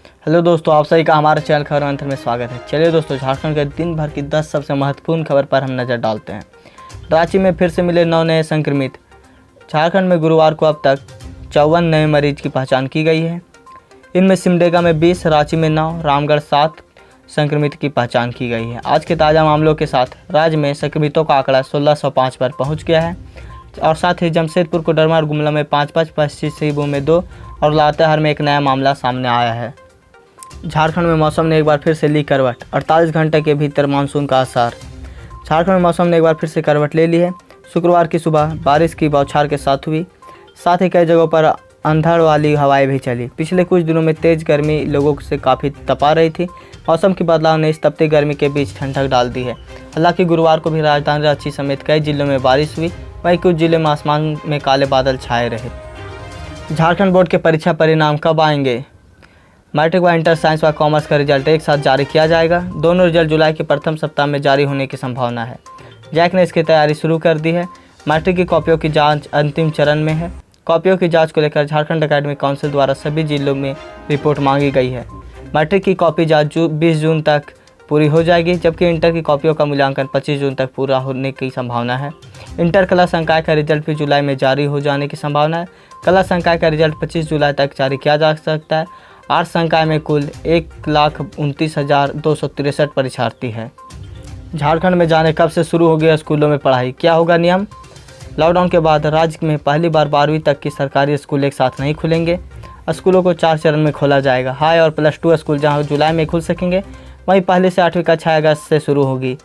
Hello दोस्तों, आप सभी का हमारे चैनल खबर मंथन में स्वागत है। चलिए दोस्तों, झारखंड के दिन भर की 10 सबसे महत्वपूर्ण खबर पर हम नज़र डालते हैं। रांची में फिर से मिले 9 नए संक्रमित। झारखंड में गुरुवार को अब तक 54 नए मरीज की पहचान की गई है। इनमें सिमडेगा में 20, रांची में 9, रामगढ़ 7 संक्रमित की पहचान की गई है। आज के ताज़ा मामलों के साथ राज्य में संक्रमितों का आंकड़ा 1605 पर पहुँच गया है और साथ ही जमशेदपुर, कोडरमा और गुमला में 5-5, पश्चिमी सिंहभूम में 2 और लातेहार में एक नया मामला सामने आया है। झारखंड में मौसम ने एक बार फिर से ली करवट। 48 घंटे के भीतर मानसून का असर। झारखंड में मौसम ने एक बार फिर से करवट ले ली है। शुक्रवार की सुबह बारिश की बौछार के साथ हुई, साथ ही कई जगहों पर अंधड़ वाली हवाएं भी चली। पिछले कुछ दिनों में तेज़ गर्मी लोगों से काफ़ी तपा रही थी। मौसम की बदलाव ने इस तपती गर्मी के बीच ठंडक डाल दी है। हालांकि गुरुवार को भी राजधानी रांची समेत कई जिलों में बारिश हुई, वहीं कुछ जिलों में आसमान में काले बादल छाए रहे। झारखंड बोर्ड के परीक्षा परिणाम कब आएंगे? मैट्रिक व इंटर साइंस व कॉमर्स का रिजल्ट एक साथ जारी किया जाएगा। दोनों रिजल्ट जुलाई के प्रथम सप्ताह में जारी होने की संभावना है। जैक ने इसकी तैयारी शुरू कर दी है। मैट्रिक की कॉपियों की जांच अंतिम चरण में है। कॉपियों की जांच को लेकर झारखंड एकेडमिक काउंसिल द्वारा सभी जिलों में रिपोर्ट मांगी गई है। मैट्रिक की कॉपी जांच 20 जून तक पूरी हो जाएगी, जबकि इंटर की कॉपियों का मूल्यांकन 25 जून तक पूरा होने की संभावना है। इंटर कला संकाय का रिजल्ट भी जुलाई में जारी हो जाने की संभावना है। कला संकाय का रिजल्ट 25 जुलाई तक जारी किया जा सकता है। आर्ट्स संकाय में कुल 1,29,263 परीक्षार्थी हैं। झारखंड में जाने कब से शुरू होगी स्कूलों में पढ़ाई, क्या होगा नियम? लॉकडाउन के बाद राज्य में पहली बार 12वीं तक की सरकारी स्कूल एक साथ नहीं खुलेंगे। स्कूलों को 4 चरण में खोला जाएगा। हाई और +2 स्कूल जहां जुलाई में खुल सकेंगे, वहीं पहली से 8वीं कक्षा अगस्त से शुरू होगी।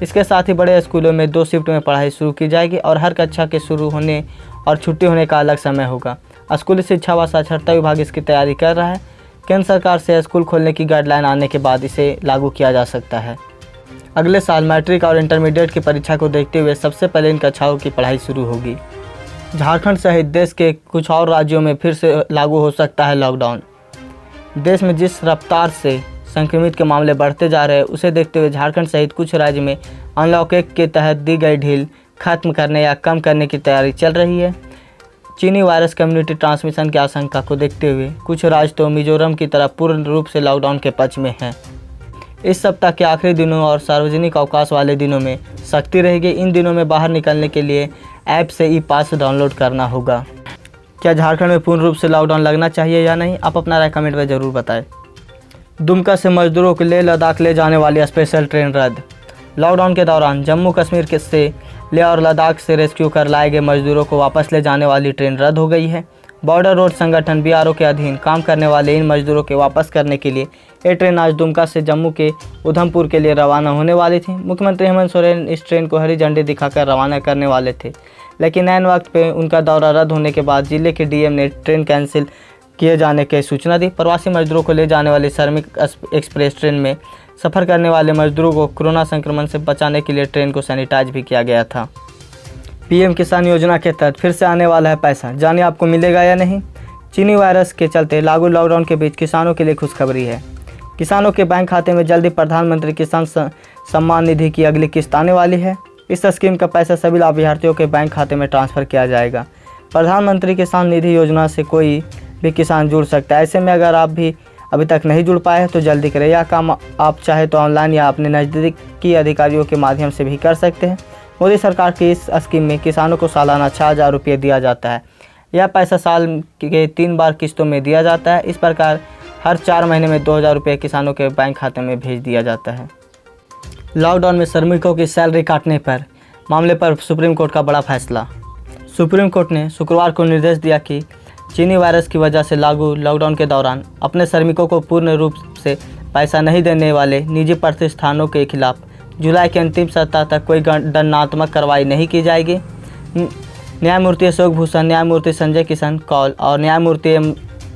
इसके साथ ही बड़े स्कूलों में 2 शिफ्ट में पढ़ाई शुरू की जाएगी और हर कक्षा के शुरू होने और छुट्टी होने का अलग समय होगा। स्कूली शिक्षा व साक्षरता विभाग इसकी तैयारी कर रहा है। केंद्र सरकार से स्कूल खोलने की गाइडलाइन आने के बाद इसे लागू किया जा सकता है। अगले साल मैट्रिक और इंटरमीडिएट की परीक्षा को देखते हुए सबसे पहले इन कक्षाओं की पढ़ाई शुरू होगी। झारखंड सहित देश के कुछ और राज्यों में फिर से लागू हो सकता है लॉकडाउन। देश में जिस रफ्तार से संक्रमित के मामले बढ़ते जा रहे हैं, उसे देखते हुए झारखंड सहित कुछ राज्य में अनलॉक 1 के तहत दी गई ढील खत्म करने या कम करने की तैयारी चल रही है। चीनी वायरस कम्युनिटी ट्रांसमिशन की आशंका को देखते हुए कुछ राज्य तो मिजोरम की तरह पूर्ण रूप से लॉकडाउन के पक्ष में हैं। इस सप्ताह के आखिरी दिनों और सार्वजनिक अवकाश वाले दिनों में सख्ती रहेगी। इन दिनों में बाहर निकलने के लिए ऐप से ई पास डाउनलोड करना होगा। क्या झारखंड में पूर्ण रूप से लॉकडाउन लगना चाहिए या नहीं? आप अपना राय कमेंट में ज़रूर बताएं। दुमका से मजदूरों को लेह लद्दाख ले जाने वाली स्पेशल ट्रेन रद्द। लॉकडाउन के दौरान जम्मू कश्मीर से लेह और लद्दाख से रेस्क्यू कर लाए गए मजदूरों को वापस ले जाने वाली ट्रेन रद्द हो गई है। बॉर्डर रोड संगठन BRO के अधीन काम करने वाले इन मजदूरों के वापस करने के लिए ये ट्रेन आज दुमका से जम्मू के उधमपुर के लिए रवाना होने वाली थी। मुख्यमंत्री हेमंत सोरेन इस ट्रेन को हरी झंडी दिखाकर रवाना करने वाले थे, लेकिन ऐन वक्त पे उनका दौरा रद्द होने के बाद जिले के DM ने ट्रेन कैंसिल किए जाने की सूचना दी। प्रवासी मजदूरों को ले जाने वाली श्रमिक एक्सप्रेस ट्रेन में सफ़र करने वाले मजदूरों को कोरोना संक्रमण से बचाने के लिए ट्रेन को सैनिटाइज भी किया गया था। PM किसान योजना के तहत फिर से आने वाला है पैसा, जानिए आपको मिलेगा या नहीं। चीनी वायरस के चलते लागू लॉकडाउन के बीच किसानों के लिए खुशखबरी है। किसानों के बैंक खाते में जल्दी प्रधानमंत्री किसान सम्मान निधि की अगली किस्त आने वाली है। इस स्कीम का पैसा सभी लाभार्थियों के बैंक खाते में ट्रांसफ़र किया जाएगा। प्रधानमंत्री किसान निधि योजना से कोई भी किसान जुड़ सकता है। ऐसे में अगर आप भी अभी तक नहीं जुड़ पाए हैं तो जल्दी करें। यह काम आप चाहे तो ऑनलाइन या अपने नज़दीकी अधिकारियों के माध्यम से भी कर सकते हैं। मोदी सरकार की इस स्कीम में किसानों को सालाना 6,000 रुपये दिया जाता है। यह पैसा साल के 3 बार किस्तों में दिया जाता है। इस प्रकार हर 4 महीने में 2,000 रुपये किसानों के बैंक खाते में भेज दिया जाता है। लॉकडाउन में श्रमिकों की सैलरी काटने पर मामले पर सुप्रीम कोर्ट का बड़ा फैसला। सुप्रीम कोर्ट ने शुक्रवार को निर्देश दिया कि चीनी वायरस की वजह से लागू लॉकडाउन के दौरान अपने श्रमिकों को पूर्ण रूप से पैसा नहीं देने वाले निजी प्रतिष्ठानों के खिलाफ जुलाई के अंतिम सप्ताह तक कोई दंडात्मक कार्रवाई नहीं की जाएगी। न्यायमूर्ति अशोक भूषण, न्यायमूर्ति संजय किशन कौल और न्यायमूर्ति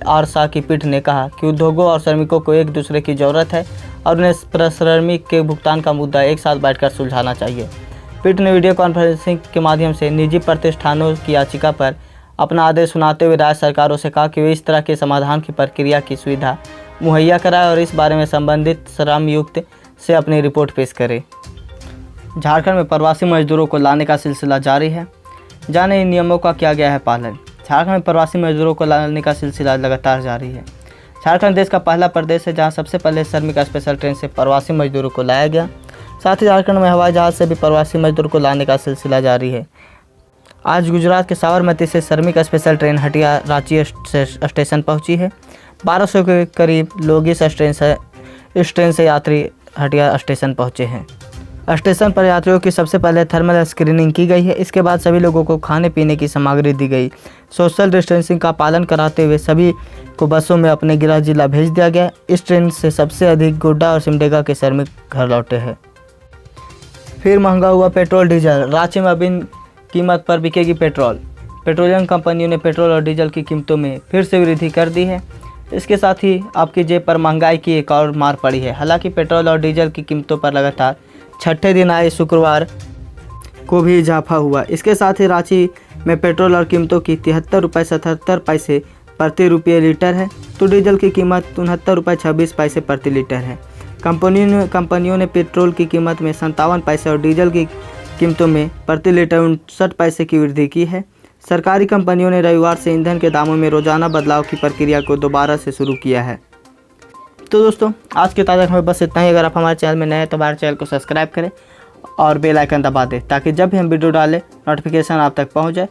R शाह की पीठ ने कहा कि उद्योगों और श्रमिकों को एक दूसरे की ज़रूरत है और उन्हें श्रमिक के भुगतान का मुद्दा एक साथ बैठकर सुलझाना चाहिए। पीठ ने वीडियो कॉन्फ्रेंसिंग के माध्यम से निजी प्रतिष्ठानों की याचिका पर अपना आदेश सुनाते हुए राज्य सरकारों से कहा कि वे इस तरह के समाधान की प्रक्रिया की सुविधा मुहैया कराए और इस बारे में संबंधित श्रमयुक्त से अपनी रिपोर्ट पेश करें। झारखंड में प्रवासी मजदूरों को लाने का सिलसिला जारी है। जाने इन नियमों का किया गया है पालन। झारखंड में प्रवासी मजदूरों को लाने का सिलसिला लगातार जारी है। झारखंड देश का पहला प्रदेश है जहां सबसे पहले श्रमिक स्पेशल ट्रेन से प्रवासी मजदूरों को लाया गया। साथ ही झारखंड में हवाई जहाज़ से भी प्रवासी मजदूर को लाने का सिलसिला जारी है। आज गुजरात के साबरमती से श्रमिक special train Hatia Ranchi station पहुंची है। 1200 के करीब लोग इस ट्रेन से यात्री हटिया स्टेशन पहुंचे हैं। स्टेशन पर यात्रियों की सबसे पहले थर्मल स्क्रीनिंग की गई है। इसके बाद सभी लोगों को खाने पीने की सामग्री दी गई। सोशल डिस्टेंसिंग का पालन कराते हुए सभी को बसों में अपने गृह जिला भेज दिया गया। इस ट्रेन से सबसे अधिक गोड्डा और सिमडेगा के श्रमिक घर लौटे हैं। फिर महंगा हुआ पेट्रोल डीजल। रांची में अब इन कीमत पर बिकेगी पेट्रोल। पेट्रोलियम कंपनियों ने पेट्रोल और डीजल की कीमतों में फिर से वृद्धि कर दी है। इसके साथ ही आपकी जेब पर महंगाई की एक और मार पड़ी है। हालांकि पेट्रोल और डीजल की कीमतों पर लगातार छठे दिन आए शुक्रवार को भी इजाफा हुआ। इसके साथ ही रांची में पेट्रोल और कीमतों की 73 रुपये 77 पैसे प्रति रुपये लीटर है, तो डीजल की कीमत 69 रुपये 26 पैसे प्रति लीटर है। कंपनियों ने पेट्रोल की कीमत में 57 पैसे और डीजल की कीमतों में प्रति लीटर 59 पैसे की वृद्धि की है। सरकारी कंपनियों ने रविवार से ईंधन के दामों में रोजाना बदलाव की प्रक्रिया को दोबारा से शुरू किया है। तो दोस्तों, आज की ताज़ा खबर बस इतना ही। अगर आप हमारे चैनल में नए हैं तो हमारे चैनल को सब्सक्राइब करें और बेल आइकन दबा दें ताकि जब भी हम वीडियो डालें नोटिफिकेशन आप तक पहुंच जाए।